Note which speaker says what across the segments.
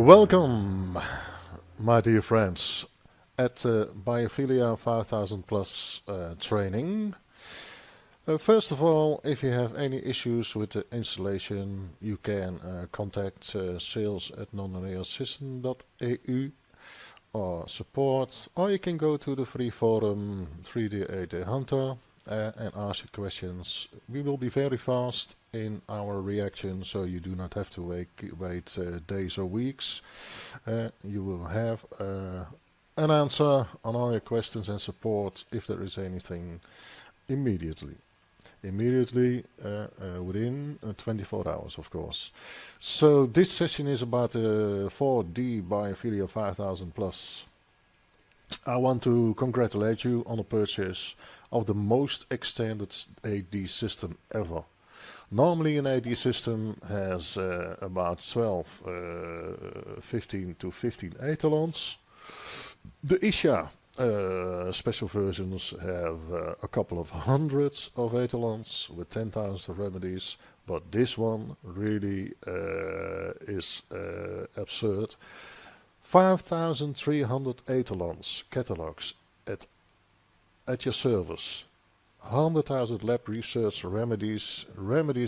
Speaker 1: Welcome, my dear friends, at BIOPHILIA 5000 Plus training. First of all, if you have any issues with the installation, you can contact sales@nonlinearsystem.eu or support, or you can go to the free forum 3D8 Hunter and ask your questions. We will be very fast in our reaction, so you do not have to wait days or weeks. You will have an answer on all your questions and support if there is anything immediately. Within 24 hours, of course. So this session is about the 4D BIOPHILIA 5000 Plus. I want to congratulate you on the purchase of the most extended AD system ever. Normally an AD system has about 12, 15 to 15 etalons. The ISHA special versions have a couple of hundreds of etalons with 10,000 remedies, but this one really is absurd. 5,300 etalons catalogs at your service. 100,000 lab research remedies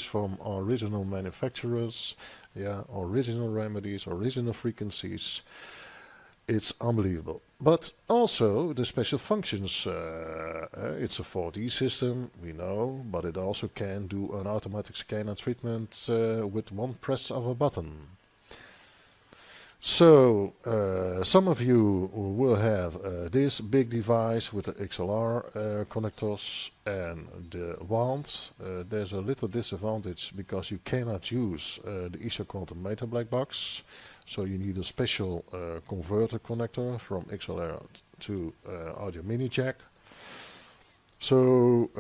Speaker 1: from original manufacturers, original remedies, original frequencies. It's unbelievable. But also the special functions. It's a 4D system, we know, but it also can do an automatic scan and treatment with one press of a button. So, some of you will have this big device with the XLR connectors and the wand. There's a little disadvantage because you cannot use the ISHA Quantum Meter black box. So you need a special converter connector from XLR to audio mini jack. So,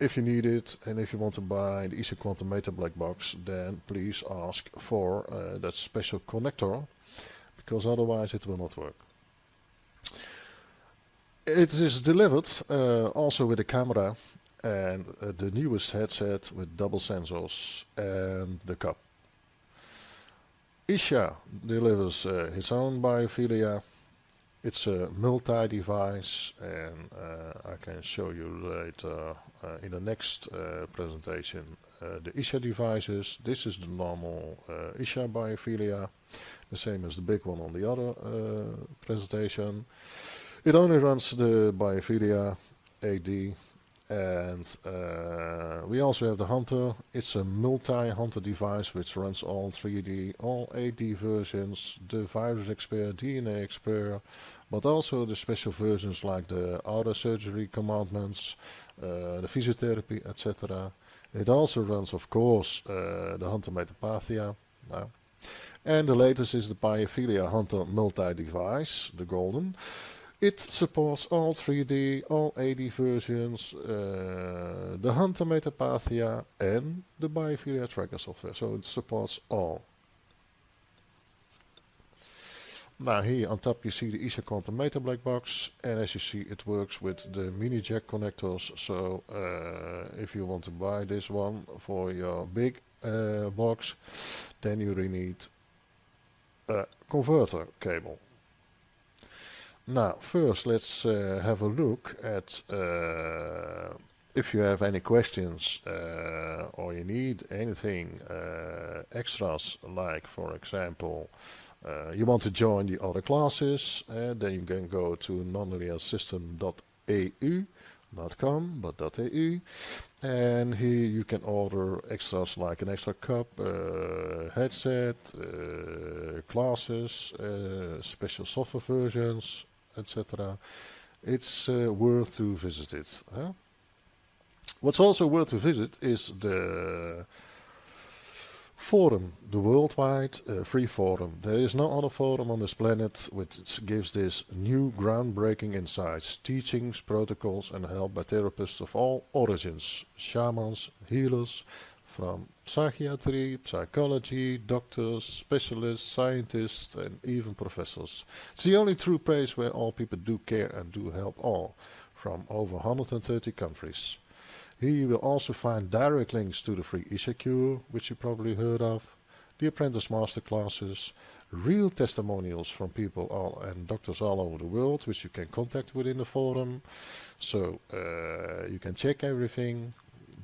Speaker 1: if you need it and if you want to buy the ISHA Quantum Meter black box, then please ask for that special connector, because otherwise it will not work. It is delivered also with a camera and the newest headset with double sensors and the cup. ISHA delivers its own BIOPHILIA. It's a multi-device, and I can show you later in the next presentation the ISHA devices. This is the normal ISHA BIOPHILIA, the same as the big one on the other presentation. It only runs the BIOPHILIA AD, and we also have the Hunter. It's a multi-Hunter device which runs all 3D, all AD versions, the virus expert, DNA expert, but also the special versions like the auto surgery commandments, the physiotherapy, etc. It also runs, of course, the Hunter Metapathia. And the latest is the BIOPHILIA Hunter multi-device, the golden. It supports all 3D, all AD versions, the Hunter Metapathia and the BIOPHILIA tracker software. So it supports all. Now here on top you see the ISHA Quantum Meter black box, and as you see it works with the mini jack connectors. So if you want to buy this one for your big box, then you really need a converter cable. Now, first let's have a look at if you have any questions or you need anything extras, like for example you want to join the other classes, then you can go to nonlinearsystem.eu, not .com, but .eu, and here you can order extras like an extra cup, headset, classes, special software versions, etc. It's worth to visit it. What's also worth to visit is the forum, the worldwide free forum. There is no other forum on this planet which gives this new groundbreaking insights, teachings, protocols and help by therapists of all origins, shamans, healers, from psychiatry, psychology, doctors, specialists, scientists and even professors. It's the only true place where all people do care and do help all, from over 130 countries. Here you will also find direct links to the free ISHA cure, which you probably heard of, the apprentice master classes, real testimonials from people and doctors all over the world, which you can contact within the forum. So you can check everything,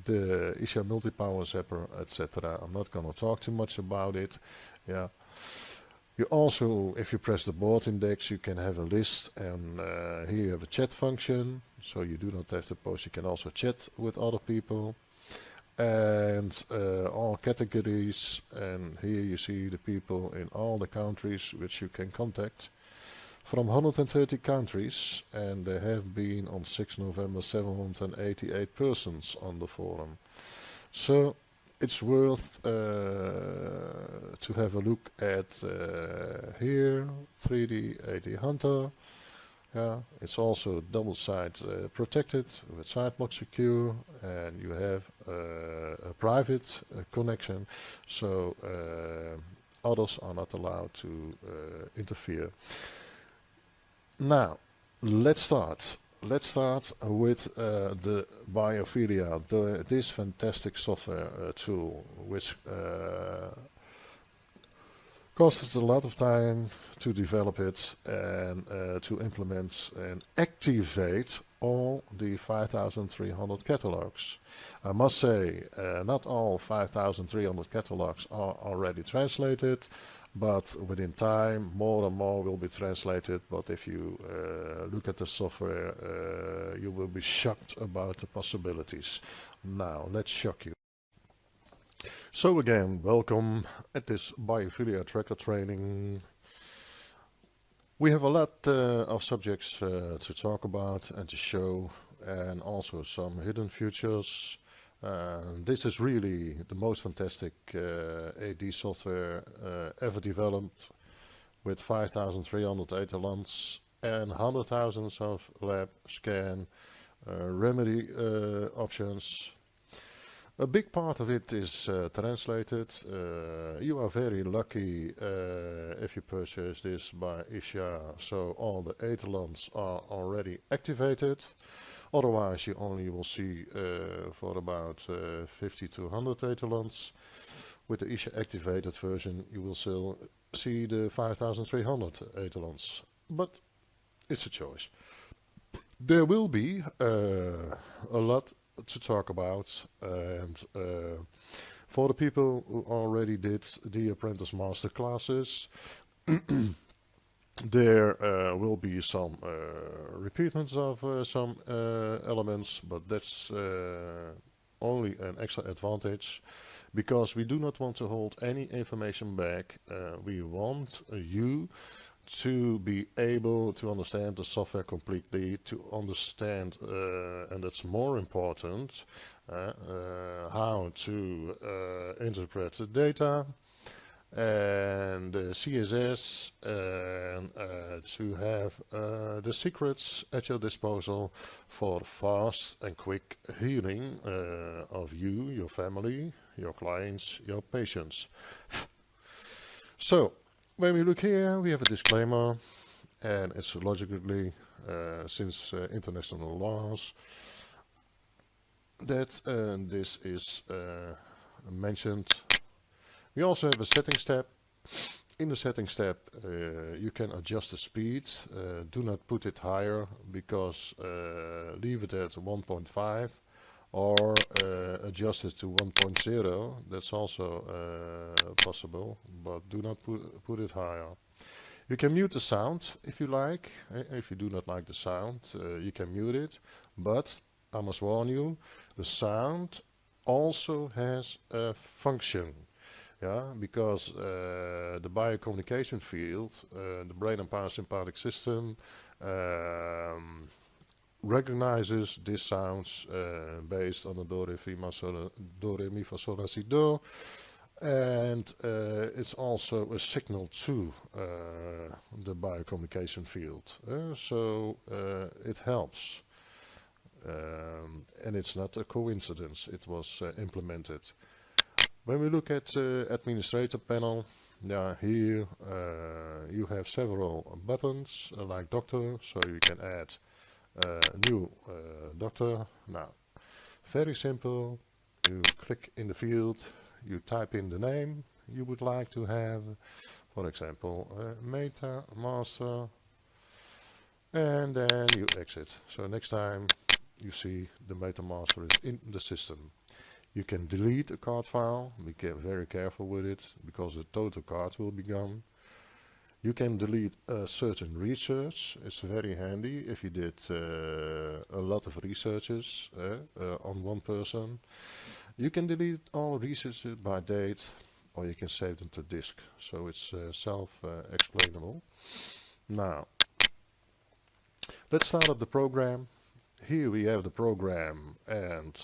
Speaker 1: the ISHA multi-power zapper, etc. I'm not going to talk too much about it. Yeah. You also, if you press the board index, you can have a list, and here you have a chat function, so you do not have to post, you can also chat with other people. And all categories, and here you see the people in all the countries which you can contact. From 130 countries, and there have been on 6 November 788 persons on the forum. So it's worth to have a look at here, 3D AD Hunter. Yeah, it's also double side protected with sideblock secure, and you have a private connection, so others are not allowed to interfere. Now, let's start. Let's start with the BIOPHILIA, this fantastic software tool, which cost us a lot of time to develop it and to implement and activate all the 5,300 catalogs. I must say, not all 5,300 catalogs are already translated, but within time more and more will be translated. But if you look at the software, you will be shocked about the possibilities. Now, let's shock you. So again, welcome at this BIOPHILIA tracker training. We have a lot of subjects to talk about and to show, and also some hidden features. This is really the most fantastic AD software ever developed, with 5,300 etalons and 100,000 of lab scan remedy options. A big part of it is translated. You are very lucky if you purchase this by ISHA, so all the etalons are already activated. Otherwise, you only will see for about 50 to 100 etalons. With the ISHA activated version, you will still see the 5,300 etalons. But it's a choice. There will be a lot to talk about, and for the people who already did the apprentice master classes, there will be some repeatments of some elements, but that's only an extra advantage, because we do not want to hold any information back. We want you to be able to understand the software completely, to understand, and that's more important, how to interpret the data and the CSS, and to have the secrets at your disposal for fast and quick healing of you, your family, your clients, your patients. So, when we look here, we have a disclaimer, and it's logically, since international laws, that this is mentioned. We also have a settings tab. In the settings tab, you can adjust the speed. Do not put it higher, because leave it at 1.5. Or adjust it to 1.0, that's also possible, but do not put it higher. You can mute the sound if you like. If you do not like the sound, you can mute it, but I must warn you, the sound also has a function. Yeah, because the biocommunication field, the brain and parasympathetic system, recognizes these sounds based on the do, re, mi, fa, sol, la, si, do, and it's also a signal to the biocommunication field, so it helps, and it's not a coincidence, it was implemented. When we look at administrator panel, here you have several buttons like doctor, so you can add new doctor. Now, very simple. You click in the field, you type in the name, you would like to have, for example, Metagrandmasters, and then you exit. So next time you see the Metagrandmaster is in the system. You can delete a card file, be very careful with it, because the total card will be gone. You can delete certain research. It's very handy if you did a lot of researches on one person. You can delete all researches by date, or you can save them to disk. So it's self-explainable. Now, let's start up the program. Here we have the program, and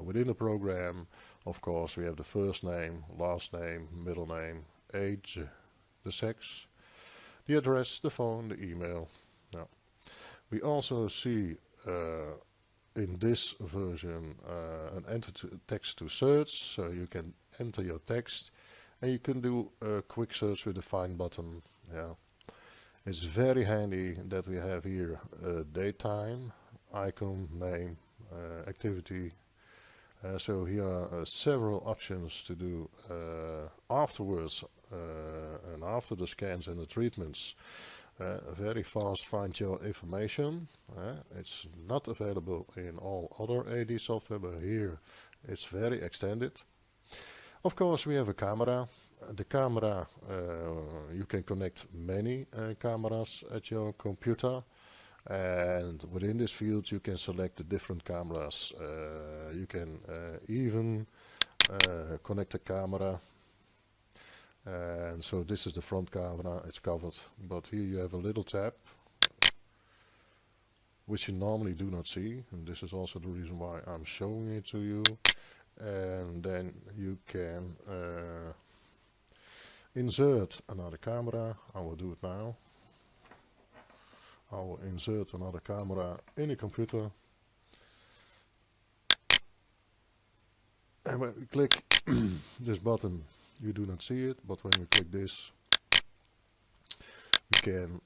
Speaker 1: within the program, of course, we have the first name, last name, middle name, age, the sex, the address, the phone, the email. Now, we also see in this version an enter text to search, so you can enter your text, and you can do a quick search with the find button. Yeah. It's very handy that we have here a date time, icon, name, activity. So here are several options to do afterwards and after the scans and the treatments. Very fast find your information. It's not available in all other AD software, but here it's very extended. Of course, we have a camera. The camera, you can connect many cameras at your computer, and within this field you can select the different cameras. You can even connect a camera, and so this is the front camera, it's covered, but here you have a little tab which you normally do not see, and this is also the reason why I'm showing it to you. And then you can insert another camera. I will do it now. I will insert another camera in the computer. And when we click this button, you do not see it, but when we click this, we can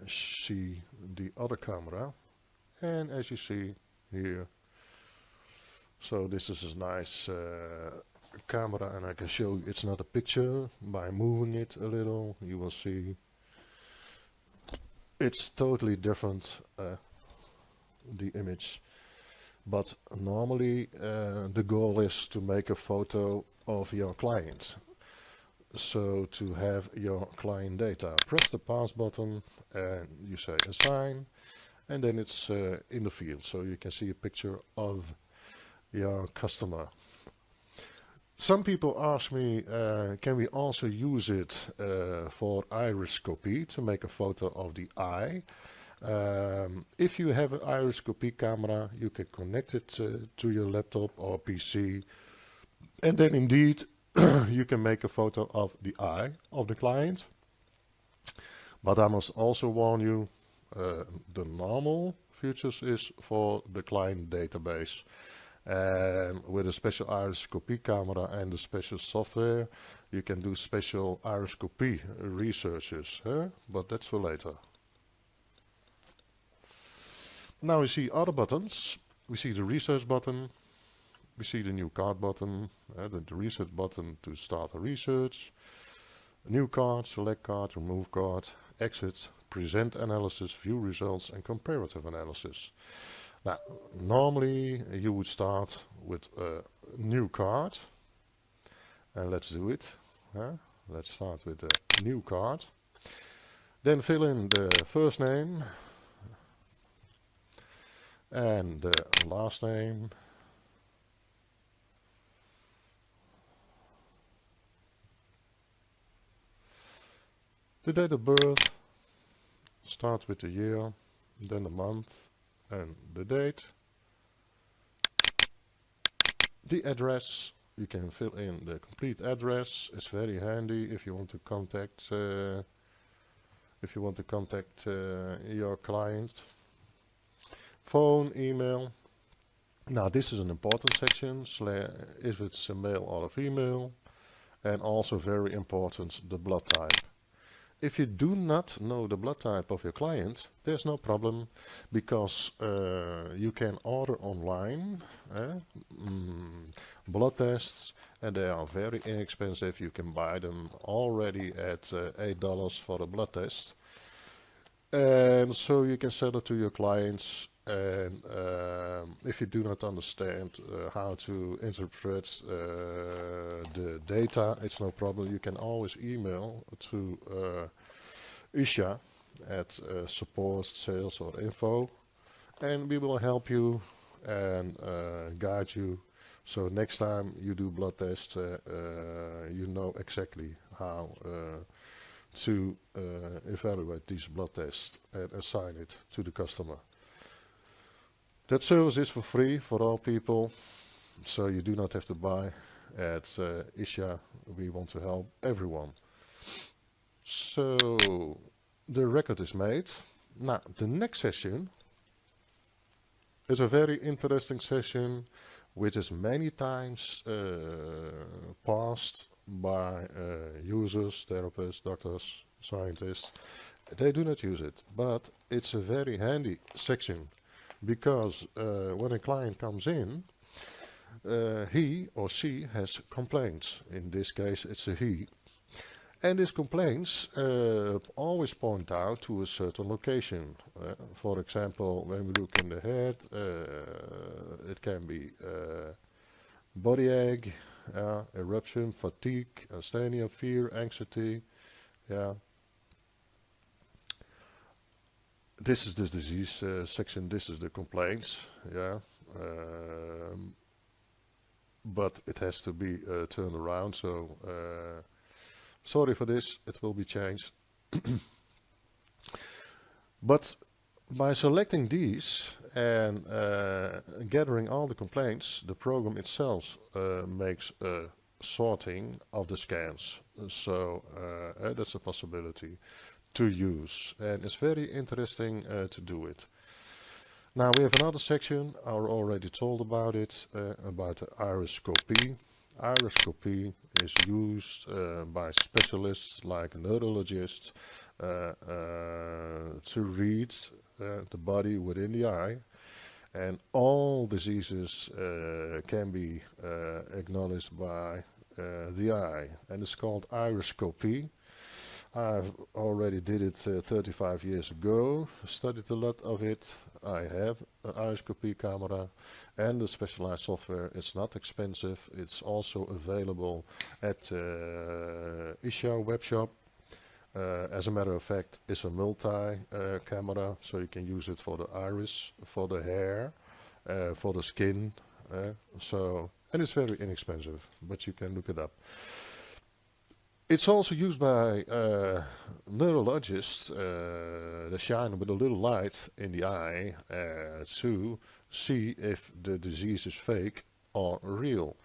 Speaker 1: see the other camera. And as you see here, so this is a nice camera, and I can show you it's not a picture. By moving it a little, you will see it's totally different, the image. But normally the goal is to make a photo of your client. So to have your client data, press the pass button and you say assign, and then it's in the field, so you can see a picture of your customer. Some people ask me, can we also use it for iriscopy, to make a photo of the eye? If you have an iriscopy camera, you can connect it to your laptop or PC, and then indeed you can make a photo of the eye of the client. But I must also warn you, the normal features is for the client database. And with a special iriscopy camera and the special software, you can do special iriscopy researches, but that's for later. Now we see other buttons. We see the research button, we see the new card button, the research button to start a research, a new card, select card, remove card, exit, present analysis, view results, and comparative analysis. Now, normally you would start with a new card, and let's do it. Let's start with a new card. Then fill in the first name and the last name. The date of birth, start with the year, then the month, and the date. The address, you can fill in the complete address. It's very handy if you want to contact your client. Phone, email. Now this is an important section, if it's a male or a female, and also very important, the blood type. If you do not know the blood type of your client, there's no problem, because you can order online blood tests, and they are very inexpensive. You can buy them already at $8 for a blood test. And so you can sell it to your clients, and if you do not understand how to interpret the data, it's no problem. You can always email to ISHA at support, sales or info, and we will help you and guide you. So next time you do blood tests, you know exactly how to evaluate these blood tests and assign it to the customer. That service is for free for all people, so you do not have to buy. At ISHA we want to help everyone. So the record is made. Now the next session is a very interesting session which is many times passed by users, therapists, doctors, scientists. They do not use it, but it's a very handy section, because when a client comes in, he or she has complaints. In this case it's a he, and these complaints always point out to a certain location. For example, when we look in the head, it can be body ache, eruption, fatigue, asthenia, fear, anxiety. This is the disease section, this is the complaints. But it has to be turned around, so sorry for this, it will be changed. But by selecting these and gathering all the complaints, the program itself makes a sorting of the scans. So that's a possibility to use, and it's very interesting to do it. Now we have another section, I already told about it, about the iriscopy. Iriscopy is used by specialists like neurologists to read the body within the eye, and all diseases can be acknowledged by the eye, and it's called iriscopy. I already did it 35 years ago, studied a lot of it. I have an iriscopy camera and the specialized software. It's not expensive. It's also available at ISHA web shop. As a matter of fact, it's a multi-camera, so you can use it for the iris, for the hair, for the skin. And it's very inexpensive, but you can look it up. It's also used by neurologists. They shine with a little light in the eye to see if the disease is fake or real,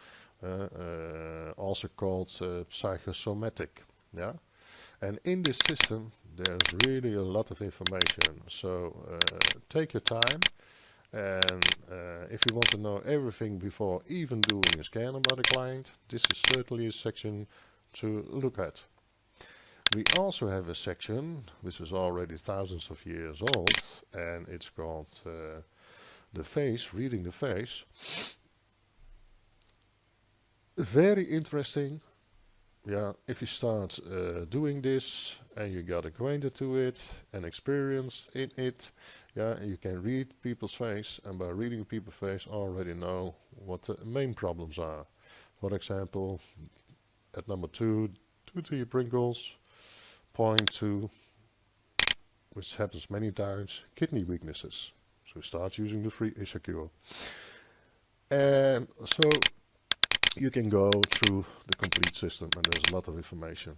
Speaker 1: also called psychosomatic. And in this system there's really a lot of information, so take your time, and if you want to know everything before even doing a scan about a client, this is certainly a section to look at. We also have a section which is already thousands of years old, and it's called the face, reading the face. Very interesting. If you start doing this and you got acquainted to it and experienced in it, you can read people's face, and by reading people's face already know what the main problems are. For example, at number 2, 2 to your Pringles. Point 2, which happens many times, kidney weaknesses. So start using the free ISHA cure. And so you can go through the complete system, and there's a lot of information.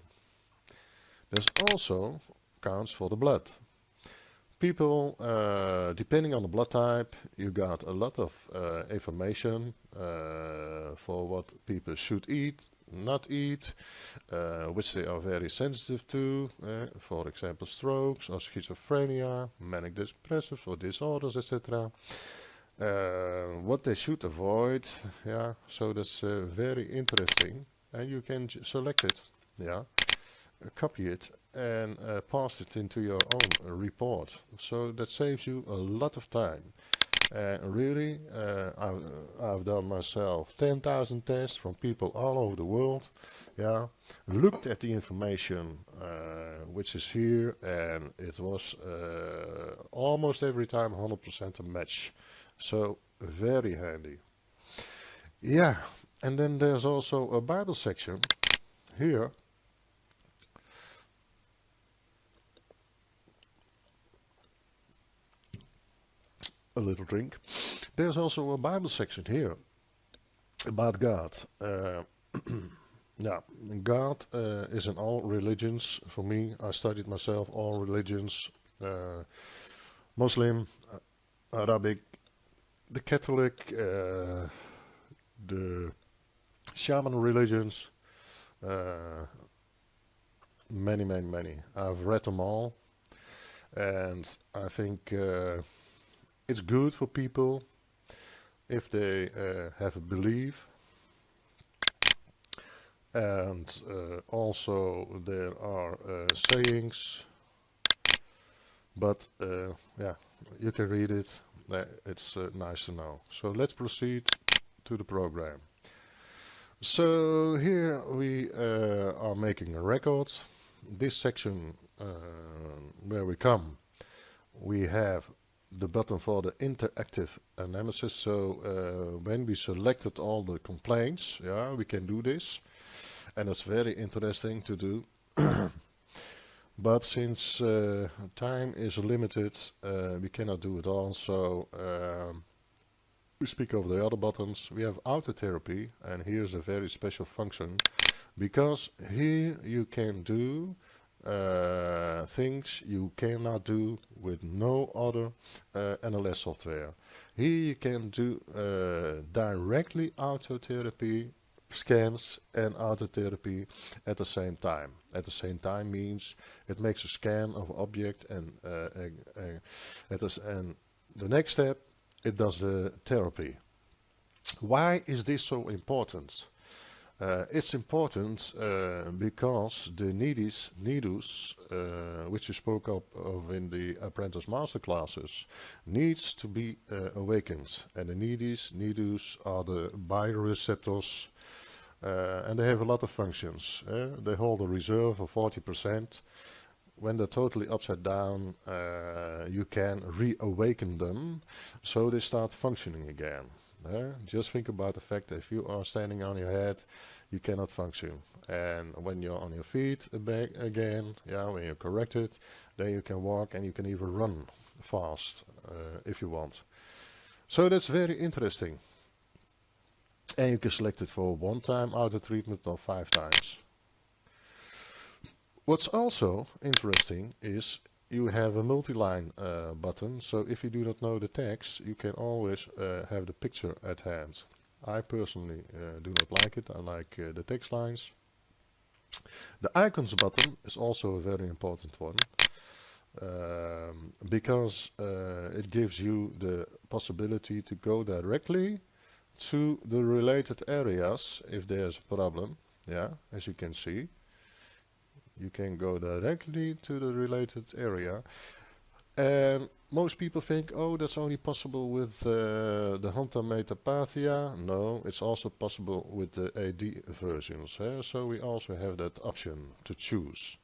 Speaker 1: There's also counts for the blood. People, depending on the blood type, you got a lot of information for what people should eat, not eat, which they are very sensitive to, for example strokes or schizophrenia, manic depressive or disorders, etc. What they should avoid, so that's very interesting, and you can select it, copy it and paste it into your own report, so that saves you a lot of time. Really, I've done myself 10,000 tests from people all over the world. Yeah, looked at the information which is here, and it was almost every time 100% a match. So very handy. Yeah, and then there's also a Bible section here. A little drink. There's also a Bible section here about God. Yeah, God is in all religions. For me, I studied myself all religions: Muslim, Arabic, the Catholic, the shaman religions. Many, many, many. I've read them all, and I think it's good for people if they have a belief. And also there are sayings, but yeah, you can read it. It's nice to know. So let's proceed to the program. So here we are making a record. This section where we come, we have the button for the interactive analysis. So when we selected all the complaints, yeah, we can do this, and it's very interesting to do. But since time is limited, we cannot do it all. So we speak of the other buttons. We have autotherapy, and here's a very special function, because here you can do things you cannot do with no other NLS software. Here you can do directly autotherapy scans and autotherapy at the same time. At the same time means it makes a scan of object, and the next step it does the therapy. Why is this so important? It's important because the nidus, which you spoke of in the apprentice master classes, needs to be awakened. And the nidus are the bioreceptors, and they have a lot of functions. They hold a reserve of 40%. When they're totally upside down, you can reawaken them, so they start functioning again. Just think about the fact that if you are standing on your head, you cannot function. And when you're on your feet back again, yeah, when you're corrected, then you can walk, and you can even run fast if you want. So that's very interesting. And you can select it for 1 time auto treatment or 5 times. What's also interesting is you have a multi-line button, so if you do not know the text, you can always have the picture at hand. I personally do not like it. I like the text lines. The icons button is also a very important one, because it gives you the possibility to go directly to the related areas if there's a problem. Yeah, as you can see, you can go directly to the related area. And most people think, oh, that's only possible with the Hunter Metapathia. No, it's also possible with the AD versions. So we also have that option to choose.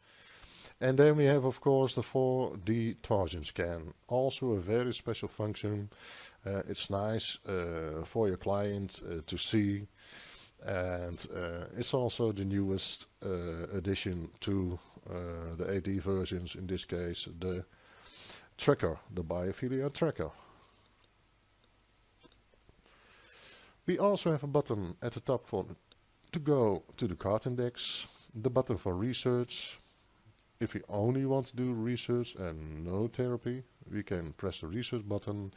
Speaker 1: And then we have, of course, the 4D torsion scan. Also a very special function. It's nice for your client to see. And it's also the newest addition to the AD versions, in this case the tracker, the BIOPHILIA tracker. We also have a button at the top to go to the card index, the button for research. If we only want to do research and no therapy, we can press the research button,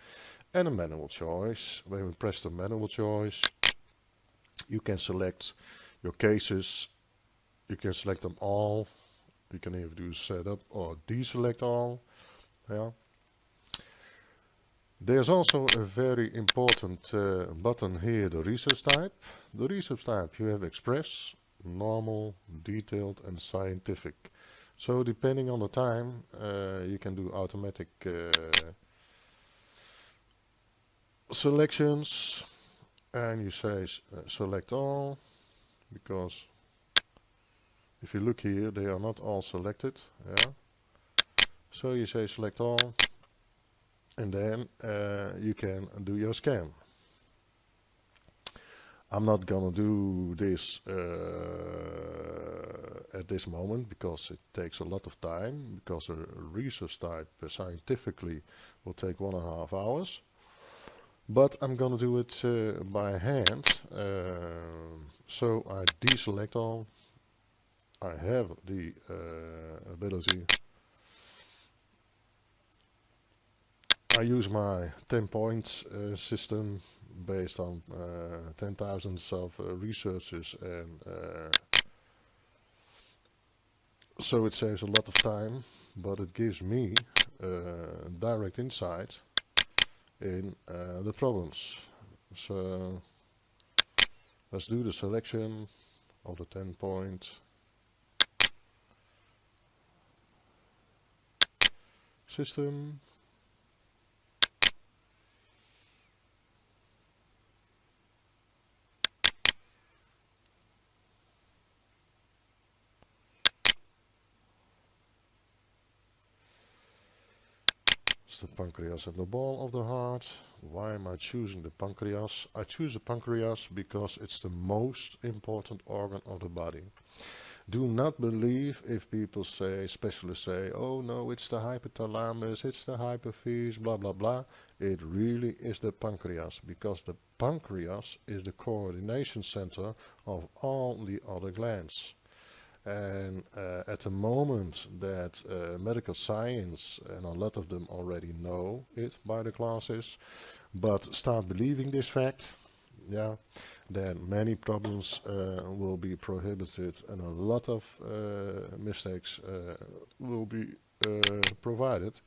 Speaker 1: and a manual choice. When we press the manual choice, you can select your cases. You can select them all. You can either do setup or deselect all. Yeah. There's also a very important button here, the research type. The research type, you have express, normal, detailed and scientific. So depending on the time, you can do automatic selections, and you say select all, because if you look here, they are not all selected. Yeah. So you say select all, and then you can do your scan. I'm not gonna do this at this moment because it takes a lot of time, because a research type scientifically will take 1.5 hours. But I'm gonna do it by hand. So I deselect all. I have the ability. I use my 10-point system based on 10,000 of researches, and so it saves a lot of time, but it gives me direct insight in the problems. So let's do the selection of the 10-point system. The pancreas and the ball of the heart. Why am I choosing the pancreas? I choose the pancreas because it's the most important organ of the body. Do not believe if people say, specialists say, oh no, it's the hypothalamus, it's the hypophyse, blah blah blah. It really is the pancreas, because the pancreas is the coordination center of all the other glands. And at the moment that medical science, and a lot of them already know it by the classes, but start believing this fact, yeah, then many problems will be prohibited, and a lot of mistakes will be provided.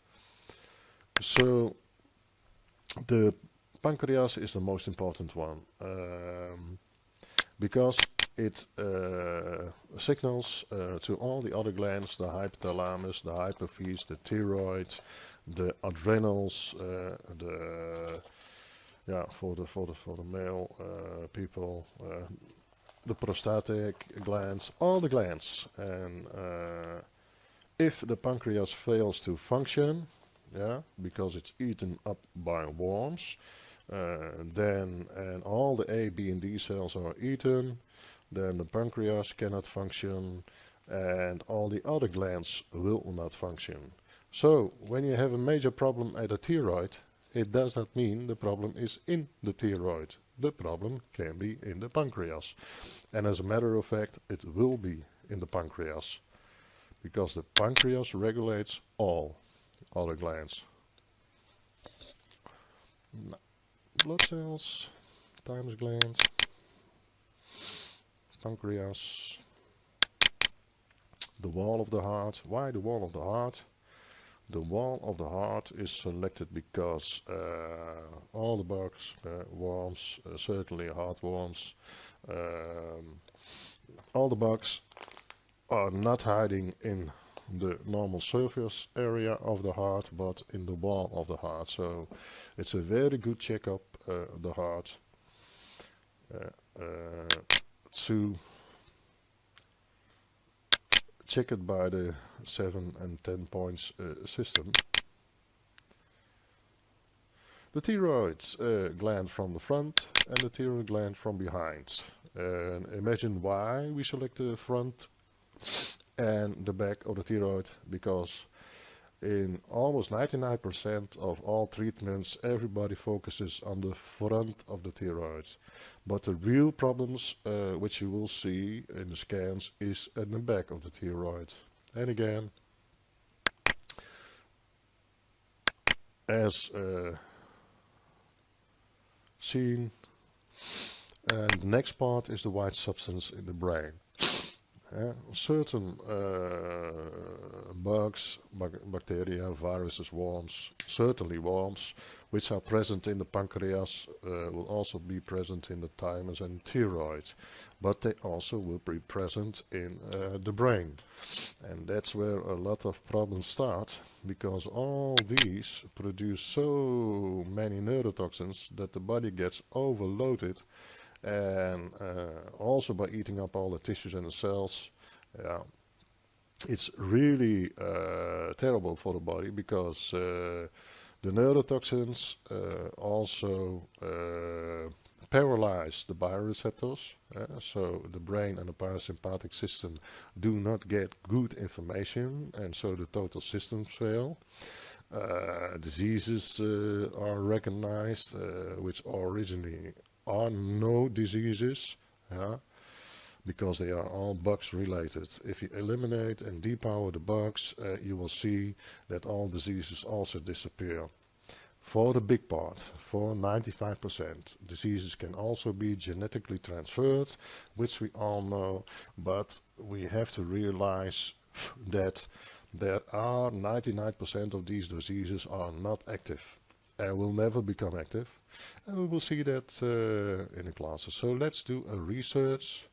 Speaker 1: So the pancreas is the most important one, because it signals to all the other glands, the hypothalamus, the hypophyse, the thyroid, the adrenals, for the male people, the prostatic glands, all the glands. And if the pancreas fails to function, yeah, because it's eaten up by worms, then and all the A, B, and D cells are eaten, then the pancreas cannot function, and all the other glands will not function. So when you have a major problem at the thyroid, it does not mean the problem is in the thyroid. The problem can be in the pancreas. And as a matter of fact, it will be in the pancreas, because the pancreas regulates all other glands. Blood cells, thymus gland, pancreas, the wall of the heart. Why the wall of the heart? The wall of the heart is selected because all the bugs, worms, certainly heartworms, all the bugs are not hiding in the normal surface area of the heart, but in the wall of the heart. So it's a very good checkup, the heart, to check it by the 7 and 10 points system. The thyroid gland from the front and the thyroid gland from behind. And imagine why we select the front and the back of the thyroid, because in almost 99% of all treatments, everybody focuses on the front of the thyroid. But the real problems, which you will see in the scans, is in the back of the thyroid. And again, as seen, and the next part is the white substance in the brain. Certain bugs, bacteria, viruses, worms, certainly worms, which are present in the pancreas, will also be present in the thymus and thyroid, but they also will be present in the brain. And that's where a lot of problems start, because all these produce so many neurotoxins that the body gets overloaded, and also by eating up all the tissues and the cells. It's really terrible for the body, because the neurotoxins also paralyze the bioreceptors, so the brain and the parasympathetic system do not get good information, and so the total systems fail. Diseases are recognized, which originally are no diseases, because they are all bugs related. If you eliminate and depower the bugs, you will see that all diseases also disappear. For the big part, for 95%, diseases can also be genetically transferred, which we all know, but we have to realize that there are 99% of these diseases are not active and will never become active, and we will see that in the classes. So let's do a research